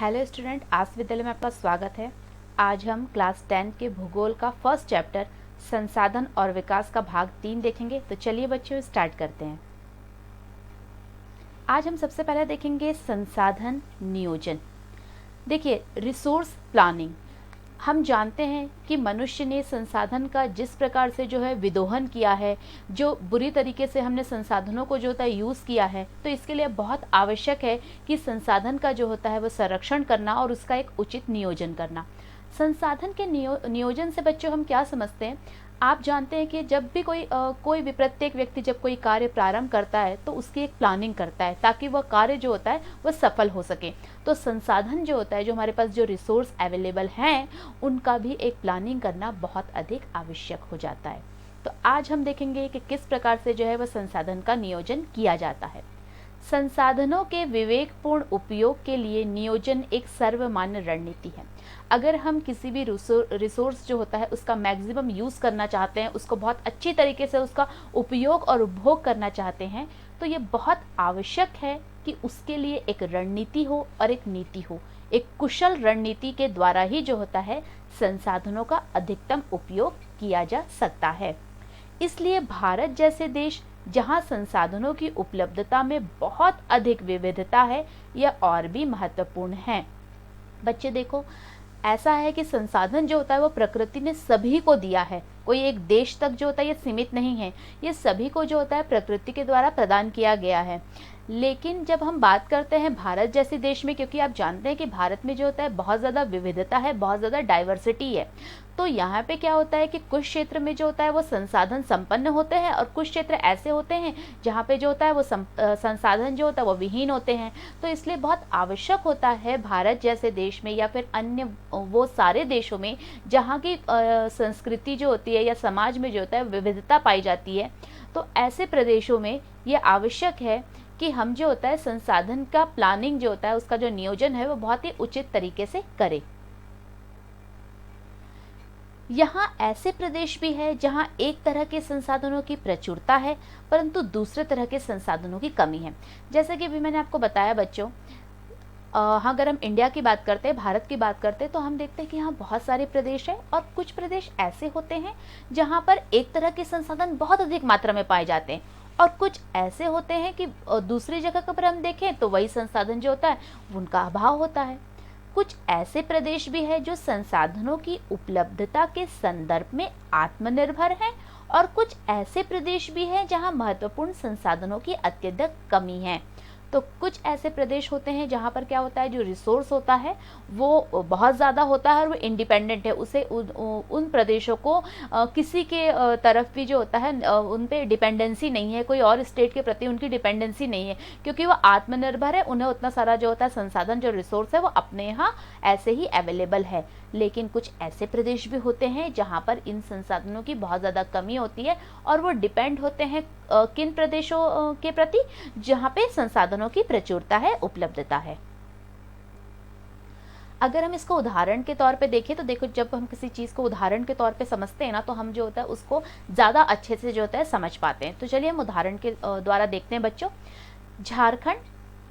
Hello student, आज विद्यालय में आपका स्वागत है। आज हम क्लास 10 के भूगोल का फर्स्ट चैप्टर संसाधन और विकास का भाग 3 देखेंगे। तो चलिए बच्चों स्टार्ट करते हैं। आज हम सबसे पहले देखेंगे संसाधन नियोजन। देखिए, रिसोर्स प्लानिंग। हम जानते हैं कि मनुष्य ने संसाधन का जिस प्रकार से जो है विदोहन किया है, जो बुरी तरीके से हमने संसाधनों को जो होता है यूज़ किया है, तो इसके लिए बहुत आवश्यक है कि संसाधन का जो होता है वो संरक्षण करना और उसका एक उचित नियोजन करना। संसाधन के नियोजन से बच्चों हम क्या समझते हैं? आप जानते हैं कि जब भी कोई भी प्रत्येक व्यक्ति जब कोई कार्य प्रारंभ करता है तो उसकी एक प्लानिंग करता है ताकि वह कार्य जो होता है वह सफल हो सके। तो संसाधन जो होता है, जो हमारे पास जो रिसोर्स अवेलेबल हैं, उनका भी एक प्लानिंग करना बहुत अधिक आवश्यक हो जाता है। तो आज हम देखेंगे कि किस प्रकार से जो है वह संसाधन का नियोजन किया जाता है। संसाधनों के विवेकपूर्ण उपयोग के लिए नियोजन एक सर्वमान्य रणनीति है। अगर हम किसी भी रिसोर्स जो होता है उसका मैक्सिमम यूज़ करना चाहते हैं, उसको बहुत अच्छी तरीके से उसका उपयोग और उपभोग करना चाहते हैं, तो ये बहुत आवश्यक है कि उसके लिए एक रणनीति हो और एक नीति हो। एक कुशल रणनीति के द्वारा ही जो होता है संसाधनों का अधिकतम उपयोग किया जा सकता है। इसलिए भारत जैसे देश जहां संसाधनों की उपलब्धता में बहुत अधिक विविधता है, यह और भी महत्वपूर्ण है। बच्चे देखो, ऐसा है कि संसाधन जो होता है वो प्रकृति ने सभी को दिया है। कोई एक देश तक जो होता है ये सीमित नहीं है, ये सभी को जो होता है प्रकृति के द्वारा प्रदान किया गया है। लेकिन जब हम बात करते हैं भारत जैसे देश में, क्योंकि आप जानते हैं कि भारत में जो होता है बहुत ज़्यादा विविधता है, बहुत ज़्यादा डाइवर्सिटी है, तो यहाँ पे क्या होता है कि कुछ क्षेत्र में जो होता है वो संसाधन संपन्न होते हैं और कुछ क्षेत्र ऐसे होते हैं जहाँ पे जो होता है वो संसाधन जो होता है वो विहीन होते हैं। तो इसलिए बहुत आवश्यक होता है भारत जैसे देश में या फिर अन्य वो सारे देशों में जहाँ की संस्कृति जो होती है या समाज में जो होता है विविधता पाई जाती है, तो ऐसे प्रदेशों में ये आवश्यक है कि हम जो होता है संसाधन का प्लानिंग जो होता है उसका जो नियोजन है वो बहुत ही उचित तरीके से करें। यहाँ ऐसे प्रदेश भी है जहाँ एक तरह के संसाधनों की प्रचुरता है परंतु दूसरे तरह के संसाधनों की कमी है। जैसे कि अभी मैंने आपको बताया बच्चों, अगर हम इंडिया की बात करते हैं, भारत की बात करते हैं, तो हम देखते हैं कि यहाँ बहुत सारे प्रदेश हैं और कुछ प्रदेश ऐसे होते हैं जहाँ पर एक तरह के संसाधन बहुत अधिक मात्रा में पाए जाते हैं और कुछ ऐसे होते हैं कि दूसरी जगह पर हम देखें तो वही संसाधन जो होता है उनका अभाव होता है। कुछ ऐसे प्रदेश भी हैं जो संसाधनों की उपलब्धता के संदर्भ में आत्मनिर्भर हैं और कुछ ऐसे प्रदेश भी हैं जहां महत्वपूर्ण संसाधनों की अत्यधिक कमी है। तो कुछ ऐसे प्रदेश होते हैं जहाँ पर क्या होता है, जो रिसोर्स होता है वो बहुत ज़्यादा होता है और वो इंडिपेंडेंट है, उसे उन प्रदेशों को किसी के तरफ भी जो होता है उन पे डिपेंडेंसी नहीं है, कोई और स्टेट के प्रति उनकी डिपेंडेंसी नहीं है, क्योंकि वो आत्मनिर्भर है। उन्हें उतना सारा जो होता है संसाधन जो रिसोर्स है वो अपने यहाँ ऐसे ही अवेलेबल है। लेकिन कुछ ऐसे प्रदेश भी होते हैं जहाँ पर इन संसाधनों की बहुत ज़्यादा कमी होती है और वो डिपेंड होते हैं किन प्रदेशों के प्रति, जहाँ पे संसाधनों की प्रचुरता है, उपलब्धता है। अगर हम इसको उदाहरण के तौर पे देखें तो देखो, जब हम किसी चीज़ को उदाहरण के तौर पे समझते हैं ना, तो हम जो होता है उसको ज़्यादा अच्छे से जो होता है समझ पाते हैं। तो चलिए हम उदाहरण के द्वारा देखते हैं बच्चों। झारखंड,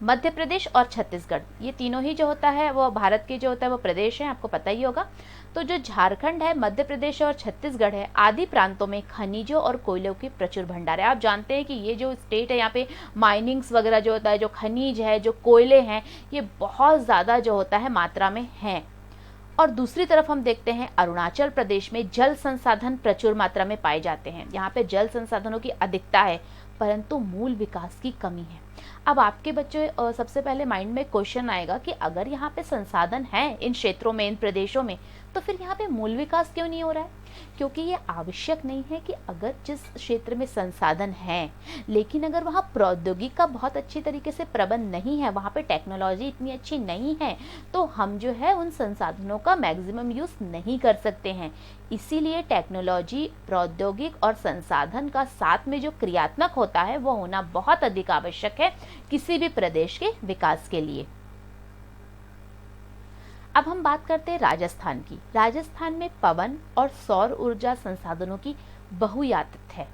मध्य प्रदेश और छत्तीसगढ़, ये तीनों ही जो होता है वो भारत के जो होता है वो प्रदेश हैं, आपको पता ही होगा। तो जो झारखंड है, मध्य प्रदेश और छत्तीसगढ़ है, आदि प्रांतों में खनिजों और कोयलों की प्रचुर भंडार है। आप जानते हैं कि ये जो स्टेट है यहाँ पे माइनिंग्स वगैरह जो होता है, जो खनिज है, जो कोयले हैं, ये बहुत ज़्यादा जो होता है मात्रा में हैं। और दूसरी तरफ हम देखते हैं अरुणाचल प्रदेश में जल संसाधन प्रचुर मात्रा में पाए जाते हैं। यहाँ पे जल संसाधनों की अधिकता है परंतु मूल विकास की कमी है। अब आपके बच्चों सबसे पहले माइंड में क्वेश्चन आएगा कि अगर यहाँ पे संसाधन है इन क्षेत्रों में, इन प्रदेशों में, तो फिर यहाँ पे मूल विकास क्यों नहीं हो रहा है? क्योंकि ये आवश्यक नहीं है कि अगर जिस क्षेत्र में संसाधन है लेकिन अगर वहाँ प्रौद्योगिकी का बहुत अच्छी तरीके से प्रबंध नहीं है, वहाँ पे टेक्नोलॉजी इतनी अच्छी नहीं है, तो हम जो है उन संसाधनों का मैक्सिमम यूज़ नहीं कर सकते हैं। इसीलिए टेक्नोलॉजी, प्रौद्योगिक और संसाधन का साथ में जो क्रियात्मक होता है वो होना बहुत अधिक आवश्यक है किसी भी प्रदेश के विकास के लिए। अब हम बात करते हैं राजस्थान की। राजस्थान में पवन और सौर ऊर्जा संसाधनों की बहुयातित है।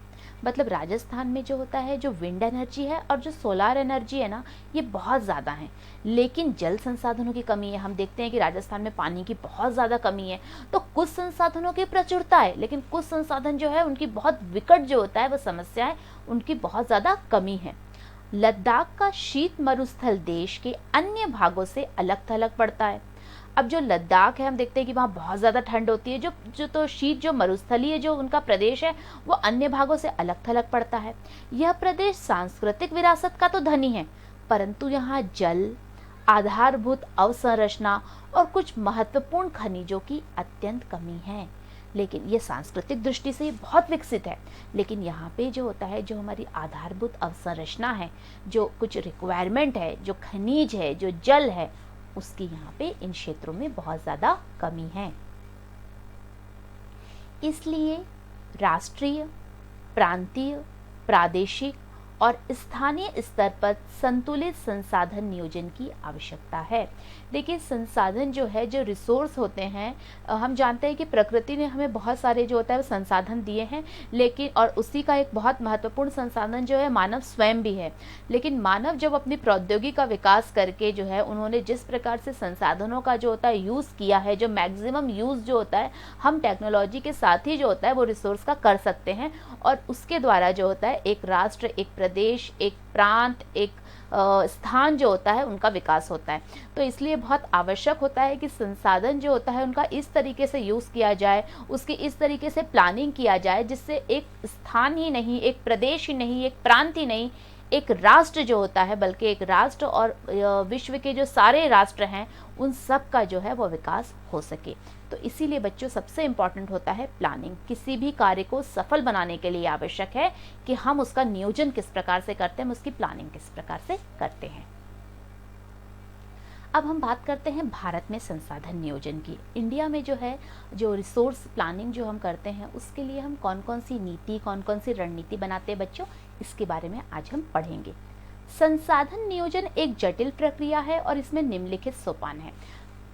मतलब राजस्थान में जो होता है, जो विंड एनर्जी है और जो सोलार एनर्जी है ना, ये बहुत ज़्यादा है, लेकिन जल संसाधनों की कमी है। हम देखते हैं कि राजस्थान में पानी की बहुत ज़्यादा कमी है। तो कुछ संसाधनों की प्रचुरता है, लेकिन कुछ संसाधन जो है उनकी बहुत विकट जो होता है वो समस्या है, उनकी बहुत ज़्यादा कमी है। लद्दाख का शीत मरुस्थल देश के अन्य भागों से अलग थलग पड़ता है। अब जो लद्दाख है, हम देखते हैं कि वहाँ बहुत ज़्यादा ठंड होती है। जो जो तो शीत, जो मरुस्थलीय जो उनका प्रदेश है, वो अन्य भागों से अलग थलग पड़ता है। यह प्रदेश सांस्कृतिक विरासत का तो धनी है, परंतु यहाँ जल, आधारभूत अवसंरचना और कुछ महत्वपूर्ण खनिजों की अत्यंत कमी है। लेकिन ये सांस्कृतिक दृष्टि से बहुत विकसित है, लेकिन यहाँ पे जो होता है, जो हमारी आधारभूत अवसंरचना है, जो कुछ रिक्वायरमेंट है, जो खनिज है, जो जल है, उसकी यहाँ पे इन क्षेत्रों में बहुत ज़्यादा कमी है। इसलिए राष्ट्रीय, प्रांतीय, प्रादेशिक और स्थानीय स्तर पर संतुलित संसाधन नियोजन की आवश्यकता है। देखिए, संसाधन जो है, जो रिसोर्स होते हैं, हम जानते हैं कि प्रकृति ने हमें बहुत सारे जो होता है वो संसाधन दिए हैं, लेकिन और उसी का एक बहुत महत्वपूर्ण संसाधन जो है मानव स्वयं भी है। लेकिन मानव जब अपनी प्रौद्योगिकी का विकास करके जो है, उन्होंने जिस प्रकार से संसाधनों का जो होता है यूज़ किया है, जो मैक्सिमम यूज़ जो होता है हम टेक्नोलॉजी के साथ ही जो होता है वो रिसोर्स का कर सकते हैं, और उसके द्वारा जो होता है एक राष्ट्र, एक प्रदेश, एक प्रांत, एक स्थान जो होता है उनका विकास होता है। तो इसलिए बहुत आवश्यक होता है कि संसाधन जो होता है उनका इस तरीके से यूज़ किया जाए, उसकी इस तरीके से प्लानिंग किया जाए, जिससे एक स्थान ही नहीं, एक प्रदेश ही नहीं, एक प्रांत ही नहीं, एक राष्ट्र जो होता है, बल्कि एक राष्ट्र और विश्व के जो सारे राष्ट्र हैं उन सब का जो है वो विकास हो सके। तो इसीलिए बच्चों, सबसे इम्पॉर्टेंट होता है प्लानिंग। किसी भी कार्य को सफल बनाने के लिए आवश्यक है कि हम उसका नियोजन किस प्रकार से करते हैं, हम उसकी प्लानिंग किस प्रकार से करते हैं। अब हम बात करते हैं भारत में संसाधन नियोजन की। इंडिया में जो है, जो रिसोर्स प्लानिंग जो हम करते हैं, उसके लिए हम कौन कौन सी नीति, कौन कौन सी रणनीति बनाते हैं बच्चों, इसके बारे में आज हम पढ़ेंगे। संसाधन नियोजन एक जटिल प्रक्रिया है और इसमें निम्नलिखित सोपान है।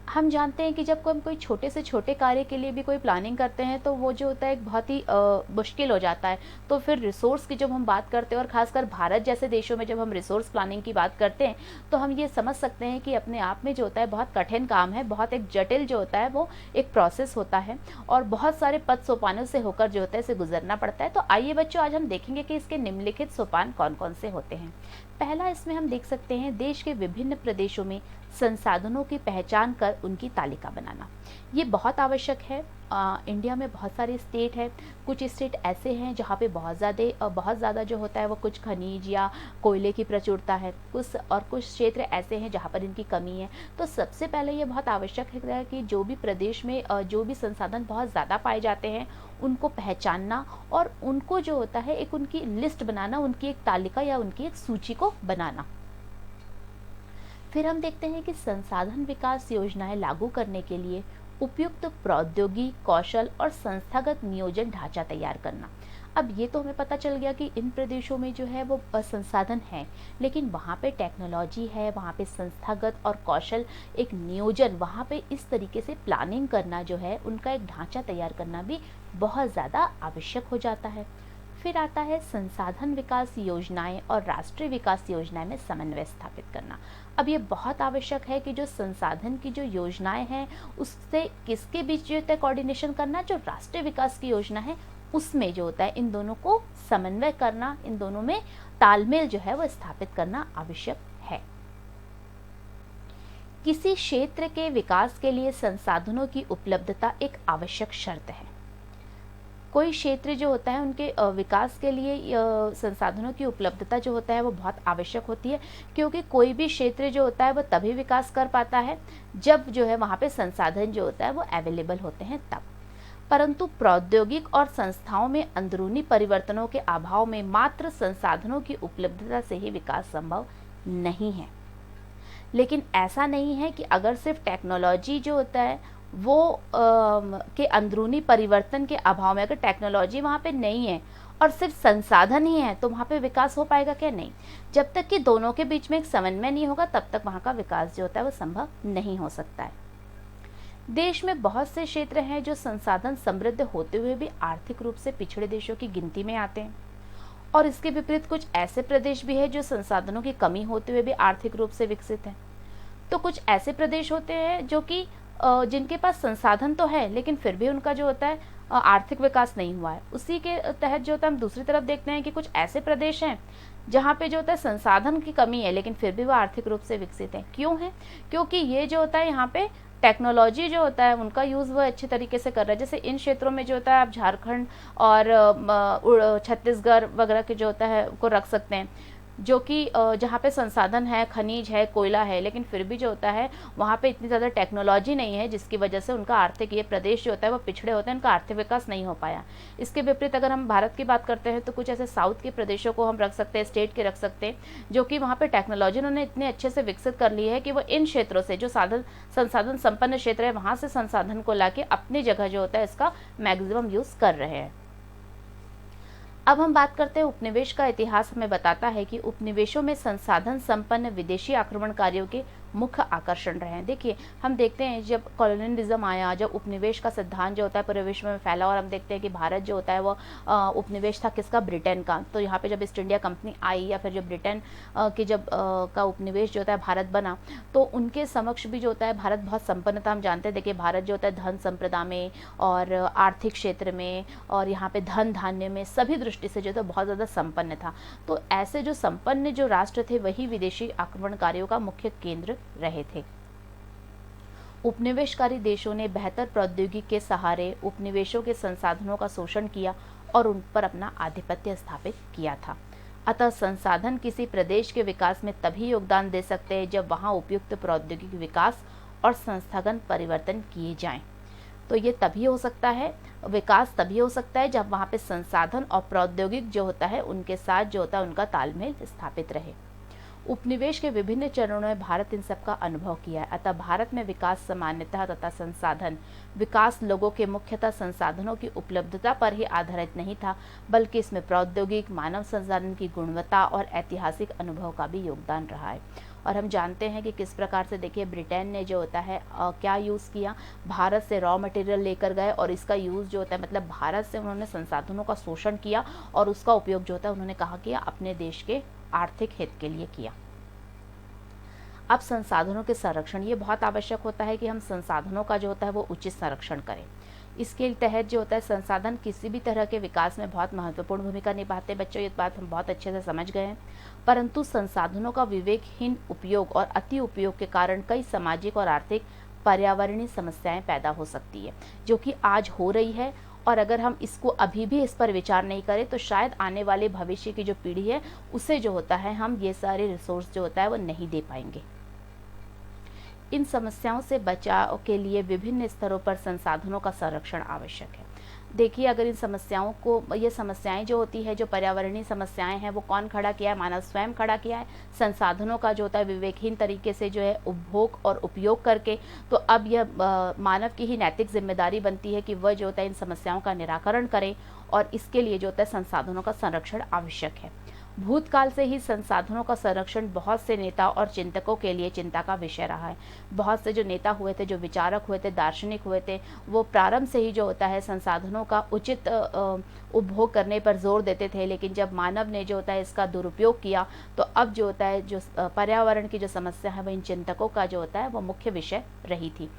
हम जानते हैं कि जब हम कोई छोटे से छोटे कार्य के लिए भी कोई प्लानिंग करते हैं तो वो जो होता है एक बहुत ही मुश्किल हो जाता है। तो फिर रिसोर्स की जब हम बात करते हैं, और ख़ासकर भारत जैसे देशों में जब हम रिसोर्स प्लानिंग की बात करते हैं, तो हम ये समझ सकते हैं कि अपने आप में जो होता है बहुत कठिन काम है, बहुत एक जटिल जो होता है वो एक प्रोसेस होता है, और बहुत सारे पद सोपानों से होकर जो होता है इसे गुजरना पड़ता है। तो आइए बच्चों, आज हम देखेंगे कि इसके निम्नलिखित सोपान कौन कौन से होते हैं। पहला, इसमें हम देख सकते हैं देश के विभिन्न प्रदेशों में संसाधनों की पहचान कर उनकी तालिका बनाना। ये बहुत आवश्यक है। इंडिया में बहुत सारे स्टेट हैं। कुछ स्टेट ऐसे हैं जहाँ पे बहुत ज़्यादा जो होता है वो कुछ खनिज या कोयले की प्रचुरता है, कुछ क्षेत्र ऐसे हैं जहाँ पर इनकी कमी है। तो सबसे पहले ये बहुत आवश्यक है कि जो भी प्रदेश में जो भी संसाधन बहुत ज़्यादा पाए जाते हैं उनको पहचानना, और उनको जो होता है एक उनकी लिस्ट बनाना, उनकी एक तालिका या उनकी एक सूची को बनाना। फिर हम देखते हैं कि संसाधन विकास योजनाएं लागू करने के लिए उपयुक्त प्रौद्योगिकी, कौशल और संस्थागत नियोजन ढांचा तैयार करना। अब ये तो हमें पता चल गया कि इन प्रदेशों में जो है वो संसाधन है, लेकिन वहाँ पे टेक्नोलॉजी है, वहाँ पे संस्थागत और कौशल एक नियोजन, वहाँ पे इस तरीके से प्लानिंग करना जो है, उनका एक ढांचा तैयार करना भी बहुत ज़्यादा आवश्यक हो जाता है। फिर आता है संसाधन विकास योजनाएं और राष्ट्रीय विकास योजनाएं में समन्वय स्थापित करना। अब ये बहुत आवश्यक है कि जो संसाधन की जो योजनाएं हैं उससे किसके बीच जो होता है कोऑर्डिनेशन करना, जो राष्ट्रीय विकास की योजना है उसमें जो होता है इन दोनों को समन्वय करना, इन दोनों में तालमेल जो है वो स्थापित करना आवश्यक है। किसी क्षेत्र के विकास के लिए संसाधनों की उपलब्धता एक आवश्यक शर्त है। कोई क्षेत्र जो होता है उनके विकास के लिए संसाधनों की उपलब्धता जो होता है वो बहुत आवश्यक होती है, क्योंकि कोई भी क्षेत्र जो होता है वो तभी विकास कर पाता है जब जो है वहाँ पे संसाधन जो होता है वो अवेलेबल होते हैं तब। परंतु प्रौद्योगिक और संस्थाओं में अंदरूनी परिवर्तनों के अभाव में मात्र संसाधनों की उपलब्धता से ही विकास संभव नहीं है। लेकिन ऐसा नहीं है कि अगर सिर्फ टेक्नोलॉजी जो होता है वो के अंदरूनी परिवर्तन के अभाव में, अगर टेक्नोलॉजी वहाँ पे नहीं है और सिर्फ संसाधन ही है तो वहाँ पे विकास हो पाएगा क्या? नहीं। जब तक कि दोनों के बीच में एक समन्वय नहीं होगा तब तक वहाँ का विकास जो होता है वो संभव नहीं हो सकता है। देश में बहुत से क्षेत्र हैं जो संसाधन समृद्ध होते हुए भी आर्थिक रूप से पिछड़े देशों की गिनती में आते हैं, और इसके विपरीत कुछ ऐसे प्रदेश भी है जो संसाधनों की कमी होते हुए भी आर्थिक रूप से विकसित हैं। तो कुछ ऐसे प्रदेश होते हैं जो कि जिनके पास संसाधन तो है लेकिन फिर भी उनका जो होता है आर्थिक विकास नहीं हुआ है। उसी के तहत जो होता है हम दूसरी तरफ देखते हैं कि कुछ ऐसे प्रदेश हैं जहाँ पे जो होता है संसाधन की कमी है लेकिन फिर भी वो आर्थिक रूप से विकसित हैं। क्यों है? क्योंकि ये जो होता है यहाँ पे टेक्नोलॉजी जो होता है उनका यूज़ वो अच्छे तरीके से कर रहा है। जैसे इन क्षेत्रों में जो होता है आप झारखंड और छत्तीसगढ़ वगैरह के जो होता है को रख सकते हैं, जो कि जहाँ पे संसाधन है, खनिज है, कोयला है, लेकिन फिर भी जो होता है वहाँ पे इतनी ज़्यादा टेक्नोलॉजी नहीं है जिसकी वजह से उनका आर्थिक, ये प्रदेश जो होता है वो पिछड़े होते हैं, उनका आर्थिक विकास नहीं हो पाया। इसके विपरीत अगर हम भारत की बात करते हैं तो कुछ ऐसे साउथ के प्रदेशों को हम रख सकते हैं, स्टेट के रख सकते हैं, जो कि वहाँ पे टेक्नोलॉजी उन्होंने इतने अच्छे से विकसित कर ली है कि वो इन क्षेत्रों से जो संसाधन संपन्न क्षेत्र है वहाँ से संसाधन को ला के अपनी जगह जो होता है इसका मैक्सिमम यूज़ कर रहे हैं। अब हम बात करते हैं उपनिवेश का। इतिहास हमें बताता है कि उपनिवेशों में संसाधन संपन्न विदेशी आक्रमणकारियों के मुख्य आकर्षण रहे हैं। देखिए हम देखते हैं जब कॉलोनियलिज्म आया, जब उपनिवेश का सिद्धांत जो होता है पूरे विश्व में फैला, और हम देखते हैं कि भारत जो होता है वो उपनिवेश था किसका? ब्रिटेन का। तो यहाँ पे जब ईस्ट इंडिया कंपनी आई या फिर जब ब्रिटेन की जब का उपनिवेश जो होता है भारत बना, तो उनके समक्ष भी जो होता है भारत बहुत संपन्न था। हम जानते हैं, देखिए भारत जो होता है धन संप्रदा में और आर्थिक क्षेत्र में और यहाँ पे धन धान्य में सभी दृष्टि से जो था बहुत ज़्यादा संपन्न था। तो ऐसे जो संपन्न जो राष्ट्र थे वही विदेशी आक्रमणकारियों का मुख्य केंद्र रहे थे। उपनिवेशकारी देशों ने बेहतर प्रौद्योगिकी के सहारे उपनिवेशों के संसाधनों का शोषण किया और उन पर अपना आधिपत्य स्थापित किया था। अतः संसाधन किसी प्रदेश के विकास में तभी योगदान दे सकते हैं जब वहां उपयुक्त प्रौद्योगिकी विकास और संस्थागत परिवर्तन किए जाएं। तो ये तभी हो सकता है, विकास तभी हो सकता है जब वहाँ पे संसाधन और प्रौद्योगिक जो होता है उनके साथ जो होता है उनका तालमेल स्थापित रहे। उपनिवेश के विभिन्न चरणों में भारत इन सब का अनुभव किया है। अतः भारत में विकास सामान्यतः तथा संसाधन विकास लोगों के मुख्यतः संसाधनों की उपलब्धता पर ही आधारित नहीं था, बल्कि इसमें प्रौद्योगिक, मानव संसाधन की गुणवत्ता और ऐतिहासिक अनुभव का भी योगदान रहा है। और हम जानते हैं कि किस प्रकार से, देखिए ब्रिटेन ने जो होता है क्या यूज़ किया, भारत से रॉ मटेरियल लेकर गए और इसका यूज़ जो होता है मतलब भारत से उन्होंने संसाधनों का शोषण किया और उसका उपयोग जो होता है उन्होंने कहा किया अपने देश के आर्थिक हित के लिए किया। अब संसाधनों के संरक्षण, ये बहुत आवश्यक होता है कि हम संसाधनों का जो होता है वो उचित संरक्षण करें। इसके तहत जो होता है संसाधन किसी भी तरह के विकास में बहुत महत्वपूर्ण भूमिका निभाते हैं। बच्चों ये बात हम बहुत अच्छे से समझ गए हैं, परंतु संसाधनों का विवेकहीन उपयोग और अति उपयोग के कारण कई सामाजिक और आर्थिक पर्यावरणीय समस्याएं पैदा हो सकती है, जो कि आज हो रही है। और अगर हम इसको अभी भी इस पर विचार नहीं करें तो शायद आने वाले भविष्य की जो पीढ़ी है उसे जो होता है हम ये सारे रिसोर्स जो होता है वो नहीं दे पाएंगे। इन समस्याओं से बचाव के लिए विभिन्न स्तरों पर संसाधनों का संरक्षण आवश्यक है। देखिए अगर इन समस्याओं को, ये समस्याएं जो होती है, जो पर्यावरणीय समस्याएं हैं, वो कौन खड़ा किया है? मानव स्वयं खड़ा किया है। संसाधनों का जो होता है विवेकहीन तरीके से जो है उपभोग और उपयोग करके, तो अब यह मानव की ही नैतिक जिम्मेदारी बनती है कि वह जो होता है इन समस्याओं का निराकरण करे, और इसके लिए जो होता है संसाधनों का संरक्षण आवश्यक है। भूतकाल से ही संसाधनों का संरक्षण बहुत से नेता और चिंतकों के लिए चिंता का विषय रहा है। बहुत से जो नेता हुए थे, जो विचारक हुए थे, दार्शनिक हुए थे, वो प्रारंभ से ही जो होता है संसाधनों का उचित उपभोग करने पर जोर देते थे। लेकिन जब मानव ने जो होता है इसका दुरुपयोग किया, तो अब जो होता है जो पर्यावरण की जो समस्या है वो इन चिंतकों का जो होता है वो मुख्य विषय रही थी।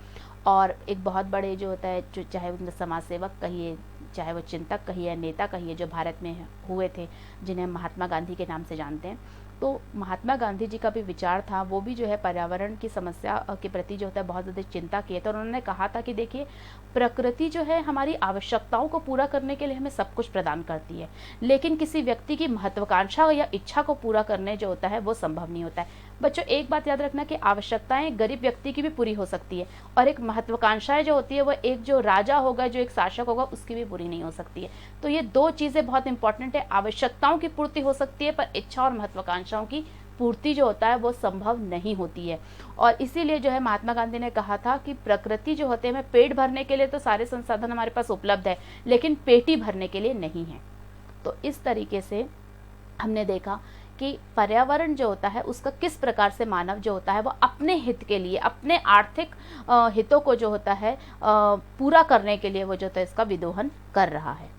और एक बहुत बड़े जो होता है, जो चाहे उनमें समाज सेवक कहिए, चाहे वो चिंतक कहिए, नेता कहिए, जो भारत में हुए थे, जिन्हें महात्मा गांधी के नाम से जानते हैं, तो महात्मा गांधी जी का भी विचार था, वो भी जो है पर्यावरण की समस्या के प्रति जो होता है बहुत ज़्यादा चिंता किए थे। और उन्होंने कहा था कि देखिए प्रकृति जो है हमारी आवश्यकताओं को पूरा करने के लिए हमें सब कुछ प्रदान करती है, लेकिन किसी व्यक्ति की महत्वाकांक्षा या इच्छा को पूरा करने जो होता है वो संभव नहीं होता है। बच्चों एक बात याद रखना कि आवश्यकताएं गरीब व्यक्ति की भी पूरी हो सकती है, और एक महत्वाकांक्षाएं जो होती है वो एक जो राजा होगा, जो एक शासक होगा, उसकी भी पूरी नहीं हो सकती है। तो ये दो चीज़ें बहुत इंपॉर्टेंट है। आवश्यकताओं की पूर्ति हो सकती है, पर इच्छा और महत्वाकांक्षाओं की पूर्ति जो होता है वो संभव नहीं होती है। और इसीलिए जो है महात्मा गांधी ने कहा था कि प्रकृति जो होते हैं, पेट भरने के लिए तो सारे संसाधन हमारे पास उपलब्ध है, लेकिन पेटी भरने के लिए नहीं है। तो इस तरीके से हमने देखा कि पर्यावरण जो होता है उसका किस प्रकार से मानव जो होता है वो अपने हित के लिए, अपने आर्थिक हितों को जो होता है पूरा करने के लिए वो जो होता है इसका विदोहन कर रहा है।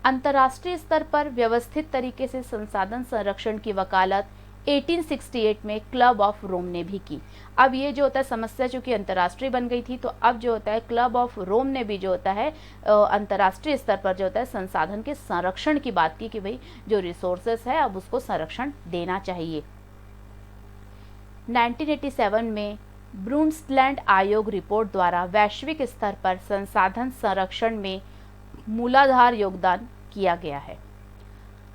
अंतर्राष्ट्रीय स्तर पर व्यवस्थित तरीके से संसाधन संरक्षण की वकालत 1868 में क्लब ऑफ रोम ने भी की। अब ये जो होता है समस्या चूंकि अंतर्राष्ट्रीय बन गई थी, तो अब जो होता है क्लब ऑफ रोम ने भी जो होता है अंतर्राष्ट्रीय स्तर पर जो होता है संसाधन के संरक्षण की बात की कि भाई जो रिसोर्सेस है अब उसको संरक्षण देना चाहिए। 1987 में ब्रुंडसलैंड आयोग रिपोर्ट द्वारा वैश्विक स्तर पर संसाधन संरक्षण में मूलाधार योगदान किया गया है।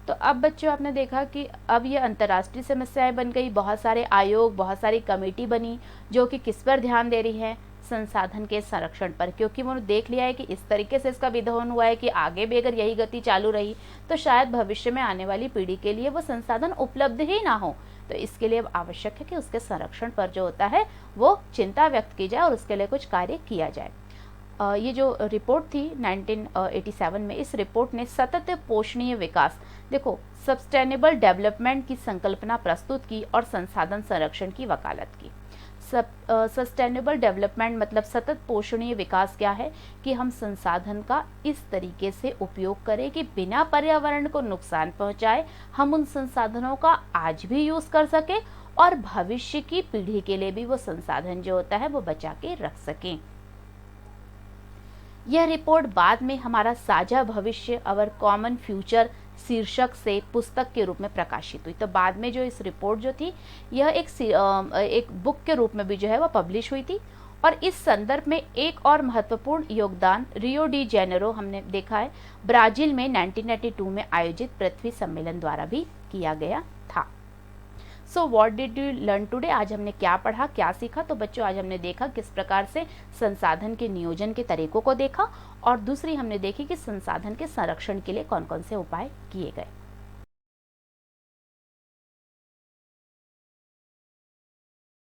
तो अब बच्चों आपने देखा कि अब ये अंतर्राष्ट्रीय समस्याएं बन गई, बहुत सारे आयोग, बहुत सारी कमेटी बनी जो कि किस पर ध्यान दे रही है, संसाधन के संरक्षण पर, क्योंकि उन्होंने देख लिया है कि इस तरीके से इसका विध्वंस हुआ है कि आगे भी अगर यही गति चालू रही तो शायद भविष्य में आने वाली पीढ़ी के लिए वो संसाधन उपलब्ध ही ना हो। तो इसके लिए अब आवश्यक है कि उसके संरक्षण पर जो होता है वो चिंता व्यक्त की जाए और उसके लिए कुछ कार्य किया जाए। ये जो रिपोर्ट थी 1987 में, इस रिपोर्ट ने सतत पोषणीय विकास, देखो सस्टेनेबल डेवलपमेंट की संकल्पना प्रस्तुत की और संसाधन संरक्षण की वकालत की। सस्टेनेबल डेवलपमेंट मतलब सतत पोषणीय विकास क्या है कि हम संसाधन का इस तरीके से उपयोग करें कि बिना पर्यावरण को नुकसान पहुंचाए हम उन संसाधनों का आज भी यूज कर सकें और भविष्य की पीढ़ी के लिए भी वो संसाधन जो होता है वो बचा के रख सकें। यह रिपोर्ट बाद में हमारा साझा भविष्य अवर कॉमन फ्यूचर शीर्षक से पुस्तक के रूप में प्रकाशित हुई। तो बाद में जो इस रिपोर्ट जो थी यह एक बुक के रूप में भी जो है वह पब्लिश हुई थी। और इस संदर्भ में एक और महत्वपूर्ण योगदान रियो डी जेनेरो हमने देखा है ब्राजील में 1992 में आयोजित पृथ्वी सम्मेलन द्वारा भी किया गया था। So what did you learn today, आज हमने क्या पढ़ा, क्या सीखा? तो बच्चों आज हमने देखा किस प्रकार से संसाधन के नियोजन के तरीकों को देखा और दूसरी हमने देखी कि संसाधन के संरक्षण के लिए कौन कौन से उपाय किए गए।